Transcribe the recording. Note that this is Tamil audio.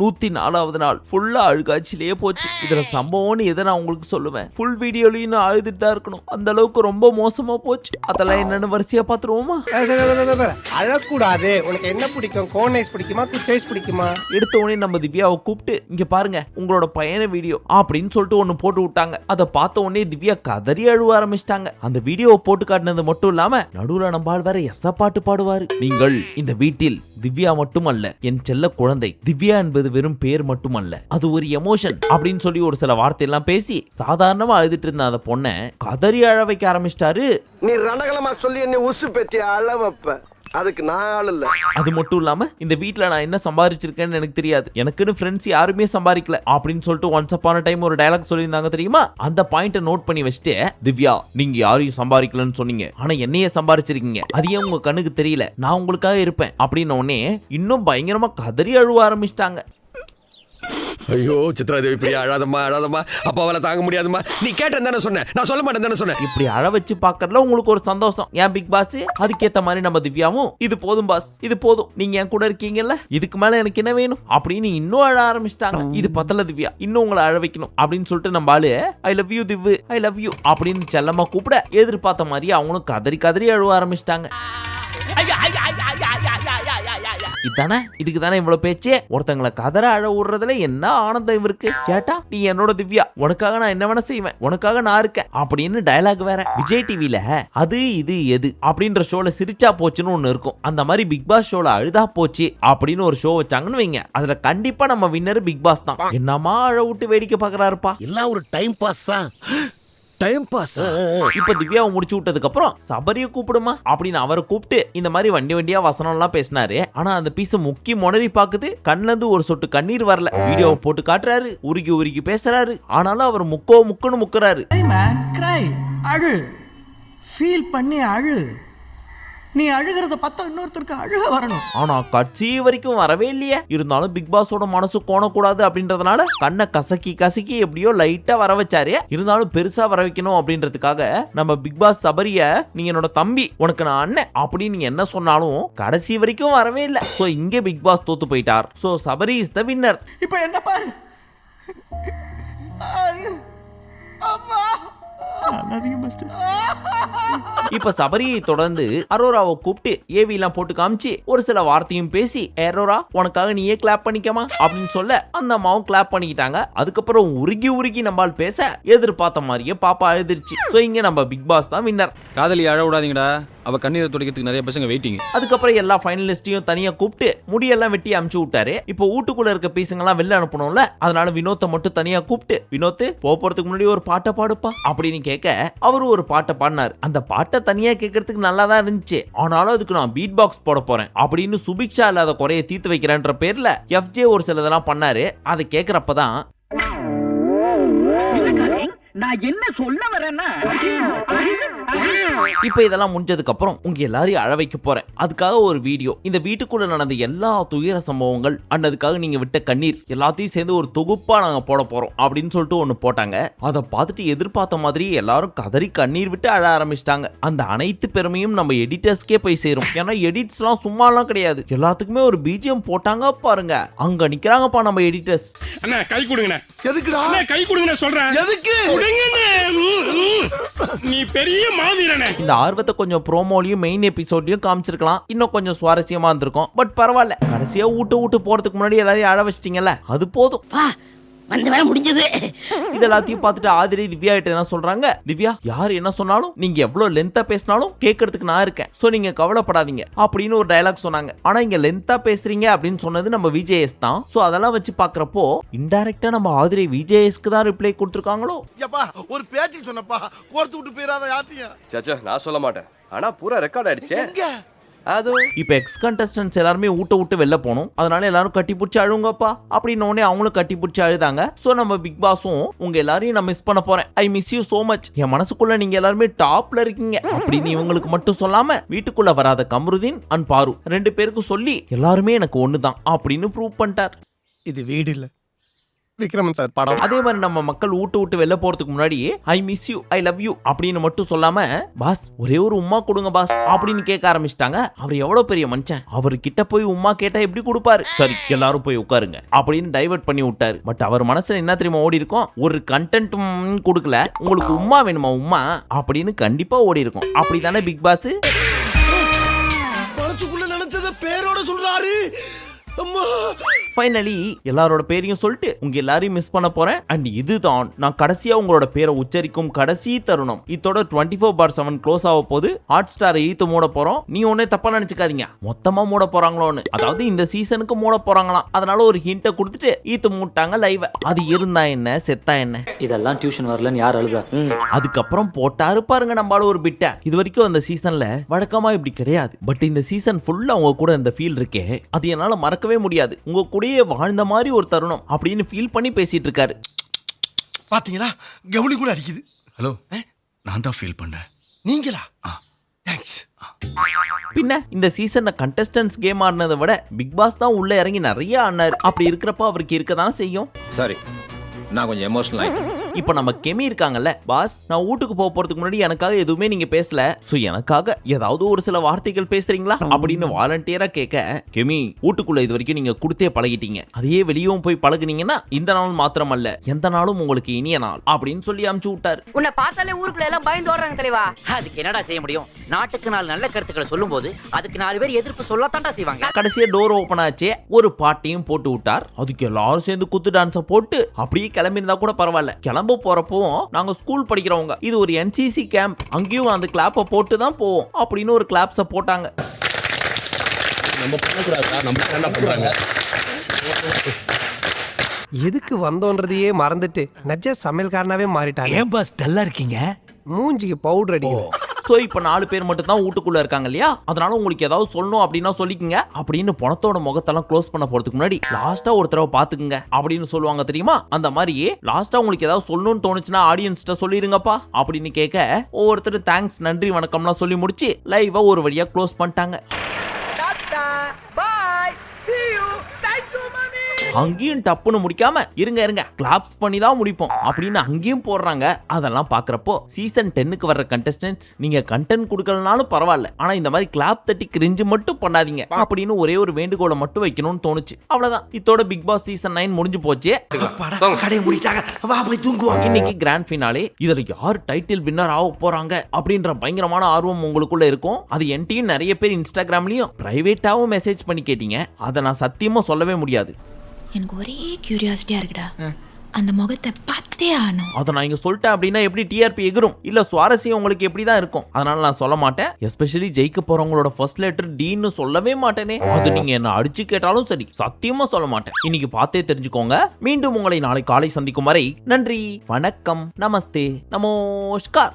104வது நாள் ஃபுல்லா அழுகாச்சிலேயே போச்சு. இதுல சம்பவம்னு எதை நான் உங்களுக்கு சொல்லுவேன். ஃபுல் வீடியோலயும் நான் அழுதுட்டு தான் இருக்கணும். அந்த அளவுக்கு ரொம்ப மோசமா போச்சு. அதெல்லாம் என்னன்னு வரிசையா பாத்துருவோமா? அழக்கூடாது. உனக்கு என்ன பிடிக்கும்? கோன் ஐஸ் பிடிக்குமா, குட் ஐஸ் பிடிக்குமா? எடுத்த உடனே நம்ம திவ்யாவை கூப்பிட்டு இங்க பாருங்க உங்களோட பையன வீடியோ அப்படின்னு சொல்லிட்டு ஒன்னு போட்டு விட்டாங்க. அதை பார்த்த உடனே திவ்யா கதறி அழுவ ஆரம்பிச்சிட்டாங்க. அந்த வீடியோவை போட்டு காட்டினது மட்டும் இல்லாம நடுவுல நம்பால் வேற எச பாட்டு பாடுவாரு. நீங்கள் இந்த வீட்டில் திவ்யா மட்டுமல்ல, என் செல்ல குழந்தை. திவ்யா என்பது வெறும் பேர் மட்டுமல்ல, அது ஒரு எமோஷன் அப்படின்னு சொல்லி ஒரு சில வார்த்தை எல்லாம் பேசி சாதாரணமா அழுதுட்டு இருந்த அந்த பொண்ணை கதறி அழ வைக்க ஆரம்பிச்சிட்டாரு. நீ ரணகலமா சொல்லி என்ன உசு பெத்தி அழ வைப்ப. அதுக்கு நான் ஆள் இல்ல. அது மட்டும் இல்லாம இந்த வீட்ல நான் என்ன சம்பாதிச்சிருக்கேன்னு எனக்கு தெரியாது, எனக்குன்னு ஃப்ரெண்ட்ஸ் யாருமே சம்பாதிக்கல அப்படின்னு சொல்லிட்டு ஒன்ஸ் அப்பான டைம் ஒரு டயலாக் சொல்லியிருந்தாங்க தெரியுமா? அந்த பாயிண்ட நோட் பண்ணி வச்சுட்டு, திவ்யா நீங்க யாரையும் சம்பாதிக்கலன்னு சொன்னீங்க, ஆனா என்னையே சம்பாதிச்சிருக்கீங்க, அது ஏன் உங்க கண்ணுக்கு தெரியல, நான் உங்களுக்காக இருப்பேன் அப்படின்னு உடனே இன்னும் பயங்கரமா கதறி அழுவ ஆரம்பிச்சிட்டாங்க. ஐயோ சித்ராதேவி பிரியா அழாதம்மா அழாதம்மா, அப்பாவால தாங்க முடியாதுமா, நீ கேட்டேன் தானே சொன்னேன், நான் சொல்ல மாட்டேன் தானே சொன்னேன். இப்படி அழ வச்சு பாக்கறதுல உங்களுக்கு ஒரு சந்தோஷம் ஏன் பிக் பாஸ்? அதுக்கேத்த மாதிரி நம்ம திவ்யாவும் இது போதும் பாஸ், இது போதும், நீங்க என் கூட இருக்கீங்கல்ல, இதுக்கு மேல எனக்கு என்ன வேணும் அப்படின்னு இன்னும் அழ ஆரம்பிச்சிட்டாங்க. இது பத்தல திவ்யா, இன்னும் உங்களை அழ வைக்கணும் அப்படின்னு சொல்லிட்டு நம்ம ஆளு I love you Divvu, I love you அப்படின்னு செல்லமா கூப்பிட எதிர்பார்த்த மாதிரி அவங்களும் கதறி கதறி அழுவ ஆரம்பிச்சிட்டாங்க. இதானே இதுக்கு தானே இவ்வளவு பேச்சு. ஒருத்தங்களை கதற அழ விடுறதுல என்ன ஆனந்தம் இவருக்கு. கேட்டா நீ என்னோட திவ்யா, உனக்காக நான் என்ன வேணா செய்வேன், உனக்காக நான் இருக்கேன் அப்படின்னு டயலாக் வேற. விஜய் டிவில அது இது எது அப்படின்ற ஷோல சிரிச்சா போச்சுன்னு ஒண்ணு இருக்கும். அந்த மாதிரி பிக் பாஸ் ஷோல அழுதா போச்சு அப்படின்னு ஒரு ஷோ வச்சாங்கன்னு வைங்க, அதுல கண்டிப்பா நம்ம வின்னர் பிக் பாஸ் தான். என்னமா அழ விட்டு வேடிக்கை பாக்குறாருப்பா. எல்லாம் ஒரு டைம் பாஸ் தான். Time pass. இப்ப திவ்யாவை முடிச்சு விட்டதுக்கு அப்புறம் சபரியை கூப்பிடுமா அப்படின்னு அவரை கூப்பிட்டு இந்த மாதிரி வண்டியா வசனம் எல்லாம் பேசினாரு. ஆனா அந்த பீஸ் முக்கி முனறி பாக்குது, கண்ணுல இருந்து ஒரு சொட்டு கண்ணீர் வரல. வீடியோவை போட்டு காட்டுறாரு, உருகி உருகி பேசுறாரு, ஆனாலும் அவர் முக்குன்னு முக்குறாரு. அழு, ஃபீல் பண்ணி அழு. நீ அழுகிறத பார்த்தா இன்னொருத்தருக்கு அழுக வரணும். ஆனா கட்சி வரைக்கும் வரவே இல்லையே. இருந்தாலும் பிக் பாஸோட மனசு கோணக்கூடாது அப்படின்றதுனால கண்ணை கசக்கி கசக்கி எப்படியோ லைட்டா வர வச்சாரு. இருந்தாலும் பெருசா வர வைக்கணும் அப்படின்றதுக்காக நம்ம பிக் பாஸ் சபரிய நீங்க என்னோட தம்பி, உனக்கு நான் அண்ணன் அப்படின்னு நீங்க என்ன சொன்னாலும் கடைசி வரைக்கும் வரவே இல்லை. சோ இங்கே பிக் பாஸ் தோத்து போயிட்டார். So Sabari is the winner. இப்போ என்ன பாரு, இப்ப சபரியை தொடர்ந்து அரோராவை கூப்பிட்டு ஏவி எல்லாம் போட்டு காமிச்சு ஒரு சில வார்த்தையும் பேசி, அரோரா உனக்காக நீயே கிளாப் பண்ணிக்கமா அப்படின்னு சொல்ல அந்த அம்மாவும் கிளாப் பண்ணிக்கிட்டாங்க. அதுக்கப்புறம் உருகி உருகி நம்மால் பேச எதிர்பார்த்த மாதிரியே பாப்பா அழுதுருச்சு. சோ இங்க நம்ம பிக் பாஸ் தான் வின்னர். காதலி அழ விடாதீங்கடா, அவ கண்ணீரை துடைக்கிறதுக்கு நிறைய பசங்க வெயிட்டிங். அதுக்கப்புறம் எல்லா ஃபைனலிஸ்டையும் தனியா கூப்பிட்டு முடியெல்லாம் வெட்டி அமுச்சு விட்டாரு. இப்போ வீட்டுக்குள்ள இருக்க பீஸுங்கெல்லாம் வெளில அனுப்பணும்ல, அதனால வினோத்தை மட்டும் தனியா கூப்பிட்டு, வினோத் போறதுக்கு முன்னாடி ஒரு பாட்டை பாடுப்பா அப்படின்னு கேட்க அவரு ஒரு பாட்டை பாடினார். அந்த பாட்டை தனியா கேட்கறதுக்கு நல்லா தான் இருந்துச்சு, ஆனாலும் அதுக்கு நான் பீட் பாக்ஸ் போட போறேன் அப்படின்னு சுபிக்ஷா இல்லாத குறைய தீர்த்து வைக்கிறேன்ற பேர்ல எஃப்ஜே ஒரு சிலதெல்லாம் பண்ணாரு. அதை கேட்கறப்பதான் நான் என்ன சொல்ல வரேன்னா, இப்ப இதெல்லாம் முடிஞ்சதுக்கு அப்புறம் உங்க எல்லாரையும் அழ வைக்க போறேன். அதுக்காக ஒரு வீடியோ, இந்த வீட்டுக்குள்ள நடந்த எல்லா துயர சம்பவங்கள் அண்ட் அதுக்காக நீங்க விட்ட கண்ணீர் எல்லாத்தையும் சேர்ந்து ஒரு தொகுப்பா நாங்க போட போறோம் அப்படின்னு சொல்லிட்டு ஒண்ணு போட்டாங்க. அதை பார்த்துட்டு எதிர்பார்த்த மாதிரி எல்லாரும் கதறி கண்ணீர் விட்டு அழ ஆரம்பிச்சிட்டாங்க. அந்த அனைத்து பெருமையும் நம்ம எடிட்டர்ஸ்க்கே போய் சேரும். ஏன்னா எடிட்ஸ் எல்லாம் சும்மா எல்லாம் கிடையாது, எல்லாத்துக்குமே ஒரு பிஜிஎம் போட்டாங்க பாருங்க. அங்க நிக்கிறாங்கப்பா நம்ம எடிட்டர்ஸ். அண்ணா கை கொடுங்கண்ணே. எதுக்குடா கை கொடுங்கண்ணே சொல்றேன். எதுக்கு? நீ பெரிய மாவீரனே. இந்த ஆர்வத்தை கொஞ்சம் ப்ரோமோலையும் மெயின் எபிசோட்லயும் காமிச்சிருக்கலாம், இன்னும் கொஞ்சம் சுவாரஸ்யமா இருந்திருக்கும். பட் பரவாயில்ல, கடைசியா ஊட்டு போறதுக்கு முன்னாடி எல்லாரையும் அழ வச்சிட்டீங்கல்ல, அது போதும். வந்த வேலை முடிஞ்சது. இது எல்லாத்தையும் பார்த்துட்டு ஆதிரி திவ்யா கிட்ட என்ன சொல்றாங்க, திவ்யா யார் என்ன சொன்னாலும் நீங்க எவ்வளவு லென்த்தா பேசினாலும் கேட்கறதுக்கு நான் இருக்கேன், சோ நீங்க கவலைப்படாதீங்க அப்படின்னு ஒரு டயலாக் சொன்னாங்க. ஆனா இங்க லென்த்தா பேசுறீங்க அப்படின்னு சொன்னது நம்ம விஜேஎஸ் தான். சோ அதெல்லாம் வச்சு பாக்குறப்போ இன்டைரக்டா நம்ம ஆதிரி விஜேஎஸ்க்கு தான் ரிப்ளை கொடுத்திருக்காங்களோ. ஒரு பேட்டி சொன்னப்பா, கோர்த்து விட்டு போயிராத யார்ட்டியா? சச்சா நான் சொல்ல மாட்டேன், ஆனா பூரா ரெக்கார்ட் ஆயிடுச்சு. அது இப்ப எக்ஸ் கண்டஸ்டன்ட்ஸ் எல்லாருமே விட்டு வெளில போனோம், அதனால எல்லாரும் கட்டி பிடிச்சி அழுங்கப்பா அப்படின்னு உடனே அவங்களும் கட்டி பிடிச்சி அழுதாங்க. சோ நம்ம பிக் பாஸும் உங்க எல்லாரையும் நான் மிஸ் பண்ண போறேன், I miss you so much, என் மனசுக்குள்ள நீங்க எல்லாருமே டாப்ல இருக்கீங்க அப்படின்னு இவங்களுக்கு மட்டும் சொல்லாம வீட்டுக்குள்ள வராத கமருதீன் அண்ட் பாரு ரெண்டு பேருக்கு சொல்லி எல்லாருமே எனக்கு ஒண்ணுதான் அப்படின்னு ப்ரூவ் பண்ணிட்டார். இது வீடு இல்ல, விக்ரமன் சார் படம். அதே மாதிரி நம்ம மக்கள் வீட்டு விட்டு வெளில போறதுக்கு முன்னாடி ஐ miss you, I love you அப்படின்னு மட்டும் சொல்லாம பாஸ் ஒரே ஒரு உம்மா கொடுங்க பாஸ் அப்படின்னு கேட்க ஆரம்பிச்சிட்டாங்க. அவர் எவ்வளவு பெரிய மனுஷன், அவர் கிட்ட போய் உம்மா கேட்டா எப்படி கொடுப்பாரு? சரி எல்லாரும் போய் உட்காருங்க அப்படின்னு டைவர்ட் பண்ணி விட்டாரு. பட் அவர் மனசுல என்ன தெரியுமா ஓடி இருக்கும், ஒரு கண்டென்ட் கொடுக்கல, உங்களுக்கு உம்மா வேணுமா உம்மா அப்படின்னு கண்டிப்பா ஓடி இருக்கும். அப்படிதானே பிக் பாஸ்? மனசுக்குள்ள நினைச்சத பேரோட சொல்றாரு. அம்மா ஃபைனலி எல்லாரோட பேரையும் சொல்லிட்டு உங்க எல்லாரையும் மிஸ் பண்ண போறேன். அண்ட் இதுதான் நான் கடைசியா உங்களோட பேரை உச்சரிக்கும் கடைசி தருணம். இதோட 24/7 க்ளோஸ் ஆக போது. ஹாட் ஸ்டாரை ஈத்து மூட போறோம். நீ ஒன்னே தப்பா நினைச்சுக்காதீங்க, மொத்தமா மூட போறாங்களோன்னு. அதாவது இந்த சீசனுக்கு மூட போறாங்களாம். அதனால ஒரு ஹிண்ட்டை கொடுத்துட்டு ஈத்து மூட்டாங்க லைவ். அது இருந்தா என்ன செத்தா என்ன, இதெல்லாம் டியூஷன் வரலன்னு யார் அழுதா? அதுக்கப்புறம் போட்டாரு பாருங்க நம்மளால ஒரு பிட்ட. இது வரைக்கும் அந்த சீசன்ல வழக்கமா இப்படி கிடையாது. பட் இந்த சீசன் ஃபுல்லா உங்க கூட இந்த ஃபீல் இருக்கே, அது என்னால மறக்கவே முடியாது. உங்க கூடயே வாழ்ந்த மாதிரி ஒரு தருணம் அப்படின்னு ஃபீல் பண்ணி பேசிட்டு இருக்காரு. பாத்தீங்களா, கவுனி கூட அடிக்குது. ஹலோ, நான் தான் ஃபீல் பண்ணேன். நீங்களா? தேங்க்ஸ். பின்ன இந்த சீசன்ல கண்டஸ்டன்ஸ் கேம் ஆடினதை விட பிக் பாஸ் தான் உள்ள இறங்கி நிறைய ஆடினாரு. அப்படி இருக்கிறப்ப அவருக்கு இருக்கதான் செய்யும். சாரி, நான் கொஞ்சம் எமோஷனல் ஆயிட்டேன். இப்ப நம்ம கெமி இருக்காங்கல்ல, பாஸ் நான் வீட்டுக்கு போறதுக்கு முன்னாடி எனக்காக எதுவுமே நீங்க பேசல, சோ எனக்காக ஏதாவது ஒரு சில வார்த்தைகள் பேசுறீங்களா அப்படின்னு வாலண்டியரா கேட்க, கெமி வீட்டுக்குள்ள இது வரைக்கும் நீங்க கொடுத்தே பழகிட்டீங்க, அதையே வெளியும் போய் பழகுனீங்கன்னா இந்த நாள் மாத்திரம் அல்ல எந்த நாளும் உங்களுக்கு இனிய நாள் அப்படின்னு சொல்லி அமுச்சு விட்டாரு. உன்னை பார்த்தாலே ஊருக்குள்ள எல்லாம் பயந்து ஓடுறாங்க தலைவா. அதுக்கு என்னடா செய்ய முடியும்? நாட்டுக்கு 4 நல்ல கருத்துக்களை சொல்லும் போது அதுக்கு 4 பேர் எதிர்ப்பு சொல்லத்தான்டா செய்வாங்க. கடைசியா டோர் ஓபன் ஆச்சே, ஒரு பாட்டையும் போட்டு விட்டார். அதுக்கு எல்லாரும் சேர்ந்து குத்து டான்ஸ போட்டு அப்படியே கிளம்பி இருந்தா கூட பரவாயில்ல. கிளம்ப போறப்போ நாங்க ஸ்கூல் படிக்கிறவங்க, இது ஒரு NCC கேம்ப், அங்கேயும் அந்த கிளாப்பை போட்டு தான் போவோம் அப்படின்னு ஒரு கிளாப்ஸ போட்டாங்க. எதுக்கு வந்தோன்றதையே மறந்துட்டு நஜ சமையல்காரனாவே மாறிட்டாங்க. ஏன் பாஸ் டல்லா இருக்கீங்க? மூஞ்சிக்கு பவுடர் அடிக்கும். சோ இப்ப 4 பேர் மட்டும் தான் வீட்டுக்குள்ள இருக்காங்க இல்லையா, அதனால உங்களுக்கு ஏதாவது சொல்லணும் அப்படின்னா சொல்லிக்கங்க அப்படின்னு பணத்தோட முகத்தெல்லாம் க்ளோஸ் பண்ண போறதுக்கு முன்னாடி லாஸ்டா ஒரு தடவை பாத்துக்குங்க அப்படின்னு சொல்லுவாங்க தெரியுமா. அந்த மாதிரி லாஸ்டா உங்களுக்கு ஏதாவது சொல்லணும்னு தோணுச்சுன்னா ஆடியன்ஸ்ட சொல்லிருங்கப்பா அப்படின்னு கேட்க, ஒவ்வொருத்தரும் தேங்க்ஸ் நன்றி வணக்கம்லாம் சொல்லி முடிச்சு லைவா ஒரு வழியா க்ளோஸ் பண்ணிட்டாங்க. அங்கேயும் டப்புன்னு முடிக்காம இருங்க கிளாப்ஸ் பண்ணி தான் முடிப்போம் அப்படின்னு அங்கேயும் போடுறாங்க. அதெல்லாம் பாக்குறப்போ சீசன் 10க்கு வர்ற கண்டஸ்டன்ட்ஸ், நீங்க கண்டென்ட் கொடுக்கலனாலும் பரவாயில்ல, ஆனா இந்த மாதிரி கிளாப் தட்டி கிரிஞ்சு மட்டும் பண்ணாதீங்க அப்படின்னு ஒரே ஒரு வேண்டுகோளை மட்டும் வைக்கணும்னு தோணுச்சு. அவ்வளவுதான், இதோட பிக் பாஸ் சீசன் 9 முடிஞ்சு போச்சு. கடையை முடிச்சாங்க, வா போய் தூங்குவோம். இன்னைக்கு கிராண்ட் ஃபினாலே. இதுல யார் டைட்டில் வின்னர் ஆக போறாங்க அப்படின்ற பயங்கரமான ஆர்வம் உங்களுக்குள்ள இருக்கும். அது என்கிட்டயும் நிறைய பேர் இன்ஸ்டாகிராம்லயும் பிரைவேட்டாவும் மெசேஜ் பண்ணி கேட்டீங்க. அதை நான் சத்தியமா சொல்லவே முடியாது. எனக்கு ஒரே கியூரியாசிட்டியா இருக்குடா, அந்த முகத்தை பார்த்தே ஆகணும். அதை நான் இங்க சொல்லிட்டேன் அப்படின்னா எப்படி டிஆர்பி எகிரும், இல்ல சுவாரஸ்யம் உங்களுக்கு எப்படிதான் இருக்கும். அதனால நான் சொல்ல மாட்டேன். எஸ்பெஷலி ஜெயிக்க போறவங்களோட ஃபர்ஸ்ட் லெட்டர் டீன்னு சொல்லவே மாட்டேனே. அது நீங்க என்ன அடிச்சு கேட்டாலும் சரி, சத்தியமா சொல்ல மாட்டேன். இன்னைக்கு பார்த்தே தெரிஞ்சுக்கோங்க. மீண்டும் உங்களை நாளை காலை சந்திக்கும் வரை நன்றி, வணக்கம், நமஸ்தே, நமஸ்கார்.